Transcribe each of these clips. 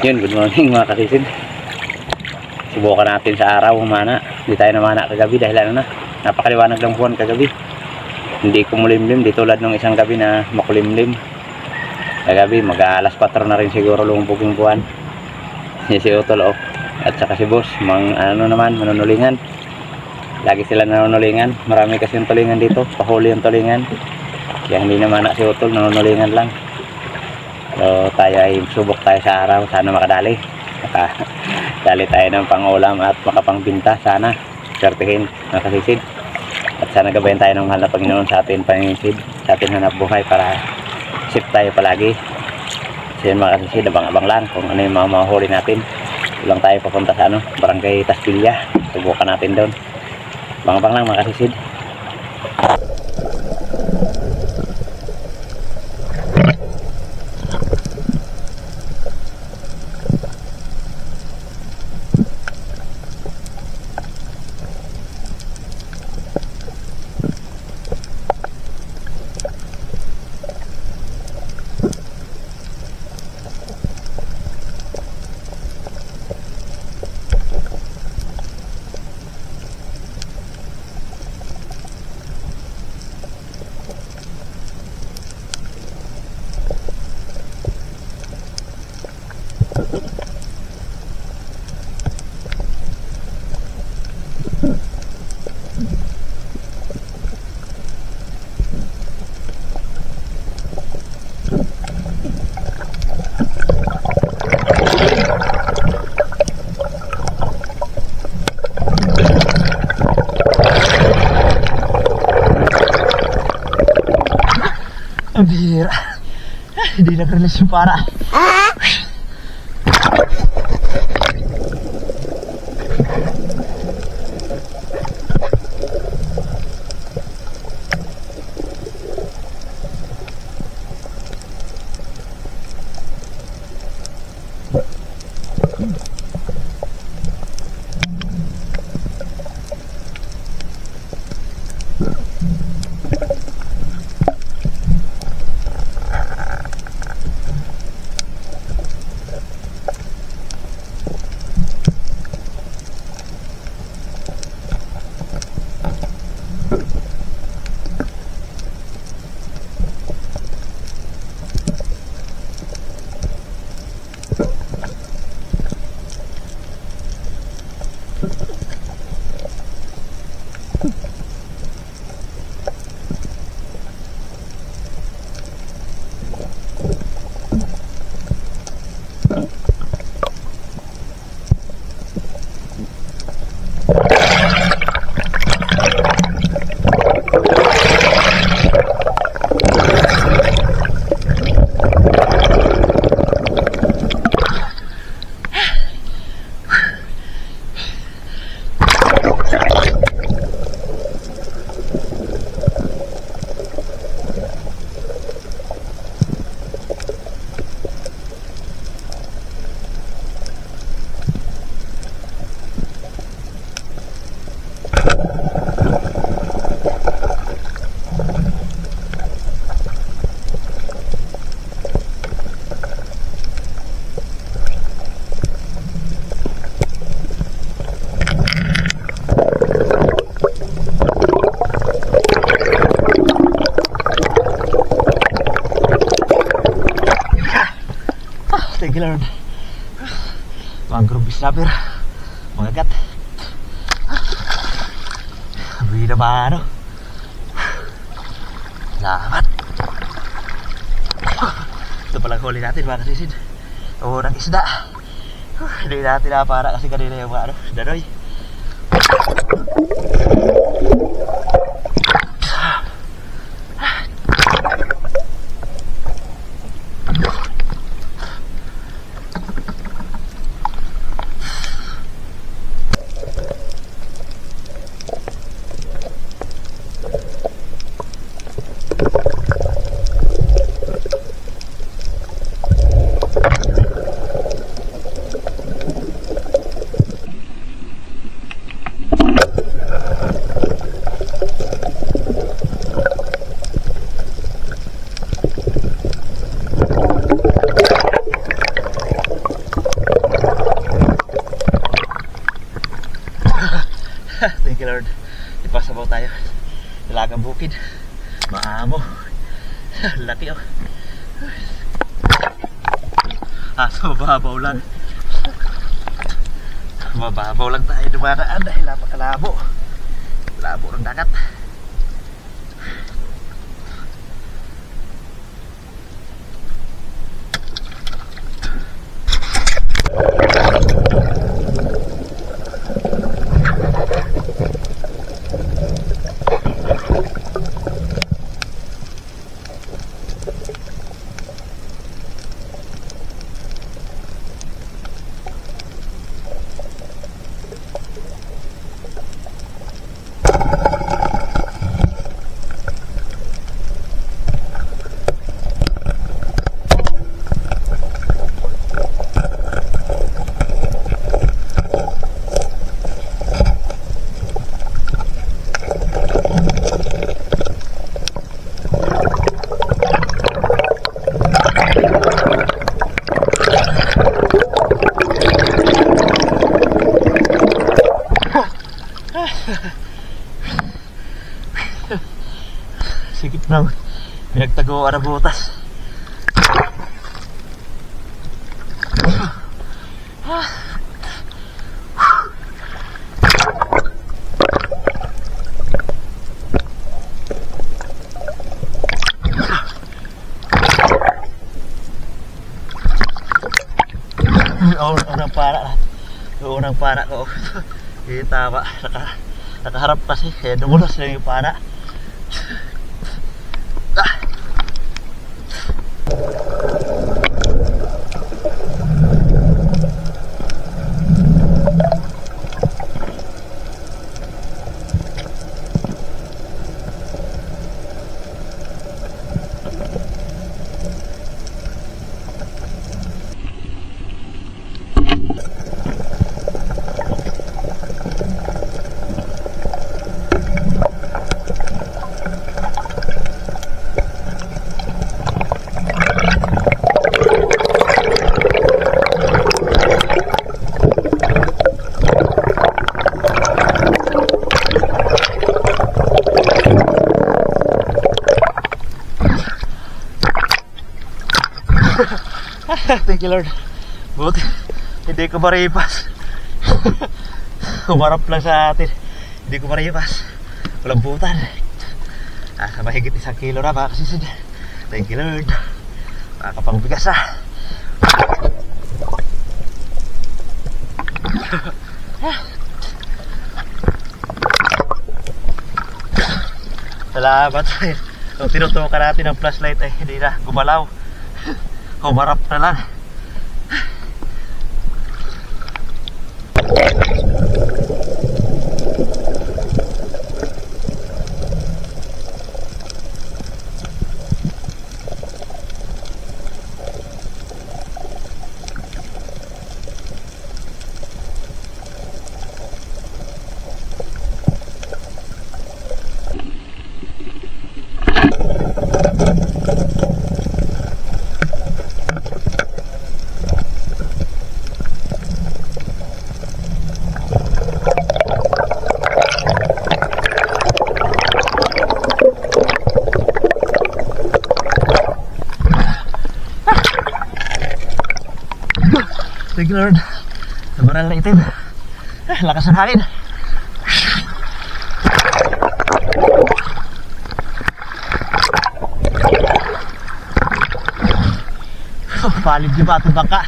Yun, good morning mga kasisid. Subukan natin sa araw humana. Hindi tayo namana kagabi dahil ano na, napakaliwanag ng buwan kagabi. Hindi kumulimlim, di tulad ng isang gabi na makulimlim. Kagabi mag-alas 4 na rin siguro lumubog yung buwan. Si Utol at saka si Boss, ano naman, manunulingan. Lagi sila nanunulingan. Marami kasi yung tulingan dito, pahuli yung tulingan. Kaya hindi namana si Utol, nanunulingan lang. So tayo ay subok tayo sa araw, sana makadali. Makadali tayo ng pangulam at makapangbinta, sana swertihin mga kasisid. At sana gabayan tayo ng mahal na Panginoon sa atin panginsid, sa atin hanap buhay para safe tayo palagi. So yun mga kasisid, abang-abang lang kung ano yung mga mahuli natin. Lang tayo papunta sa Barangay Tasbilya. Subukan natin doon. Abang-abang lang mga kasisid. Ang bihira. Hindi nag-release yung para. Gilard mangrove snapper magagat bida ba salamat ito palang huli natin mga kasisid ng isda hindi natin na para kasi kanina yung danoy Pasabaw tayo. Dalagang bukid. Maamo. Laki oh. So mababaw lang. Mababaw lang tayo dumadaan dahil napakalabo. Labo ng dagat. Sikip na pinagtaguan ang butas. Unang pana ko. Tama, nakaharap kasi kaya dumulas lang yung pana. Thank you Lord. Buti hindi ko maripas. Humarap lang sa atin. Hindi ko maripas. Walang butan. Mahigit 1 kilo na mga kasisid. Thank you Lord. Makakapangbigas ah. Salamat. Nung tinutukan natin ang flashlight ay hindi na gumalaw. Humarap na lang. Thank you Lord. Nabaral na itim. Lakas ng hangin. Palid yung batong bangka.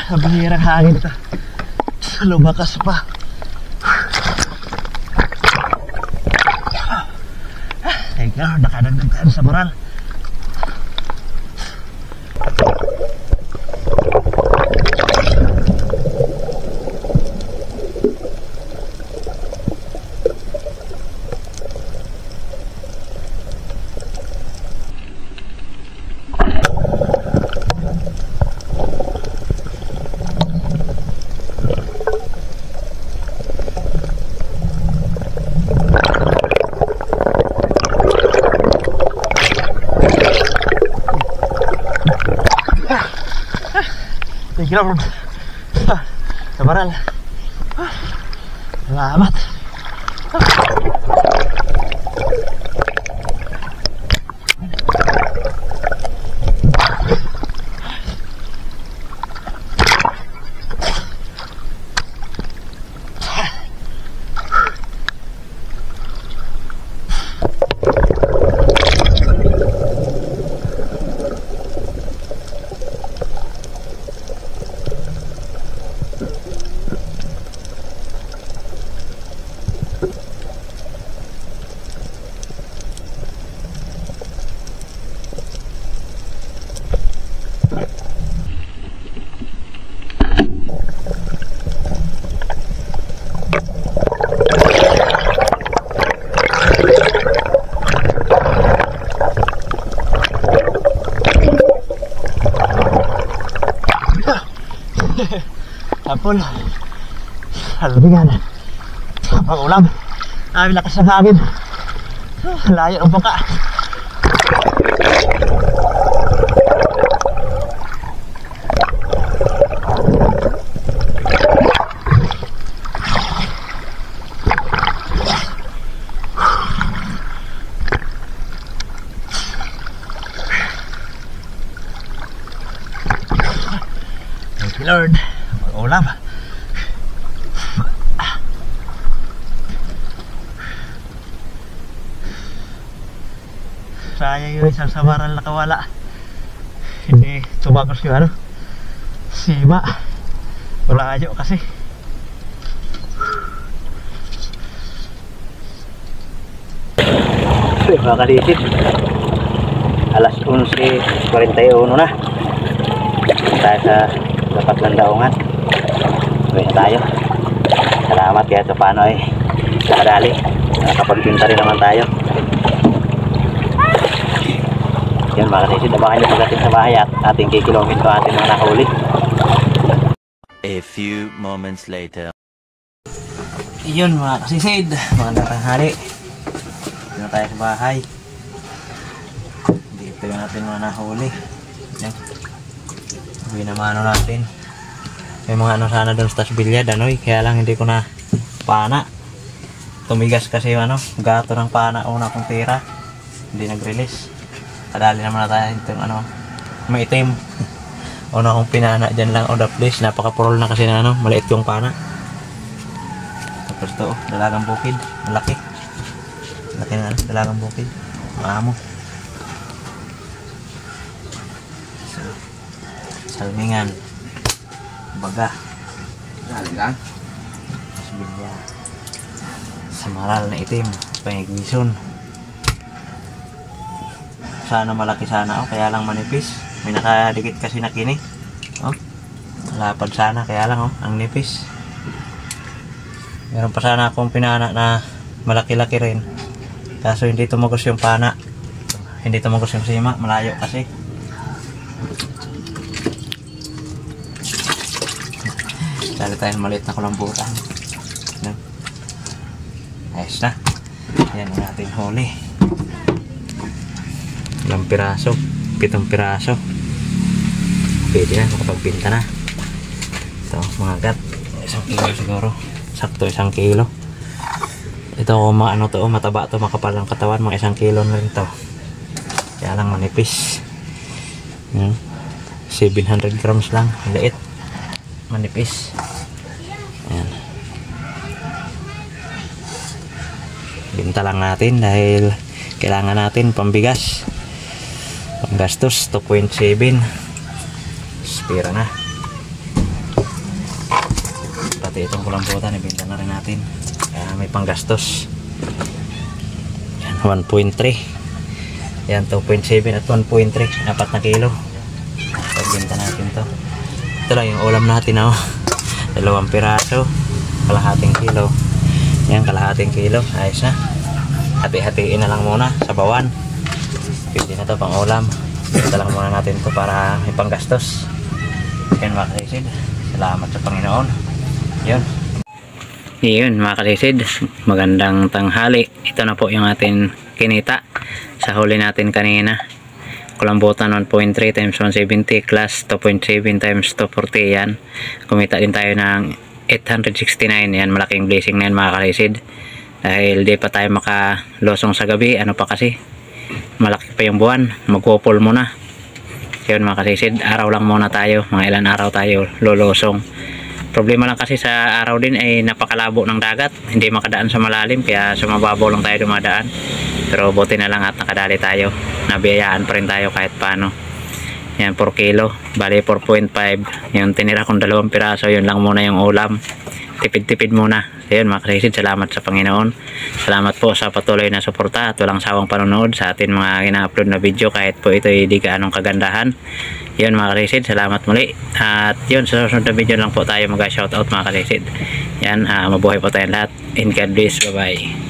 Ang bihirang hangin ito. Lumakas pa. Thank you, nakadagdag tayo sa moral. Thank you Lord. Kabaral. Salamat. Hapon. Halbigan. Pag-ulam. Ay, lakas ng hangin. Layo ng bangka. Thank you Lord. Ulam. Sayang yung isang sabaran nakawala. Hindi tumagos yung ano, sima. Wala ayo kasi. Mga kalisip, alas 11:41 na. Tayo sa dapat ng daungan. Uwi na tayo. Salamat kaya ito paano ay nakadali. Nakapagpinta rin naman tayo. Yan mga kalisip, abangan nyo pagdating sa bahay at ating kikilomin ko ating mga nakahuli. A few moments later. Yun mga kasisid, mga tanghali. Dito na tayo sa bahay. Dito yung natin mga nahuli. Yan. Uwi na mano natin. May mga ano sana doon sa tasbilyad, anoy. Kaya lang hindi ko na pana. Tumigas kasi yung ano, gato ng pana una kong tira. Hindi nag-release. Kadali naman na tayo itong ano, maitim. Una kong pinana dyan lang on the place. Napaka-purol na kasi na ano, maliit yung pana. Tapos to, dalagang bukid. Malaki. Malaki na ano, dalagang bukid. Maamo. So, salmingan. Baga. Talaga? Tasbilya. Samaral na itim. Pangigwison. Sana malaki sana oh, kaya lang manipis. May nakadikit kasi na kini. Oh. Lapad sana kaya lang oh, ang nipis. Meron pa sana akong pinana na malaki-laki rin. Kaso hindi tumagos yung pana. Hindi tumagos yung sima, malayo kasi. Dali tayo maliit na kulambutan. Ayos na. Yan ang ating huli. Ilang piraso? 7 piraso. Pwede na, makapagbinta na. Ito, mga gat. 1 kilo siguro. Sakto 1 kilo. Ito, ano to, mataba to, makapal ang katawan. Mga 1 kilo na rin to. Kaya lang manipis. 700 grams lang. Liit. Manipis. Ayan. Binta lang natin dahil kailangan natin pambigas. Panggastos 2.7. Spira na. Pati itong kulambutan ibenta na rin natin. Kaya may panggastos. Yan, 1.3. Yan 2.7 at 1.3. 4 na kilo. Pagbenta natin to. Ito lang yung ulam natin oh. 2 piraso. Kalahating kilo. Yan, kalahating kilo. Ayos na. Hati-hatiin na lang muna sa bawan. Pwede na to pang ulam. Ito lang muna natin to para may panggastos. Yan mga kalisid. Salamat sa Panginoon. Yun. Yun mga kalisid. Magandang tanghali. Ito na po yung ating kinita sa huli natin kanina. kulambutan 1.3 times 170 class 2.7 times 240 yan. Kumita din tayo ng 869 yan. Malaking blessing na yan mga kalisid. Dahil di pa tayo makalosong sa gabi. Ano pa kasi? Malaki pa yung buwan. Magpupul muna. Yun mga kalisid. Araw lang muna tayo. Mga ilan araw tayo lulosong. Problema lang kasi sa araw din ay napakalabo ng dagat. Hindi makadaan sa malalim. Kaya sa mababaw lang tayo dumadaan. Pero buti na lang at nakadali tayo. Nabiyayaan pa rin tayo kahit paano. Yan 4 kilo. Bali 4.5. Yung tinira kong 2 piraso. Yun lang muna yung ulam. Tipid-tipid muna. Ayun mga kalisid, salamat sa Panginoon. Salamat po sa patuloy na suporta at walang sawang panonood sa atin mga ina-upload na video kahit po ito hindi gaanong kagandahan. Yun mga kalisid, salamat muli. At yun, sa susunod na video lang po tayo mag-shoutout mga kalisid. Yan, mabuhay po tayong lahat. In God bless. Bye bye.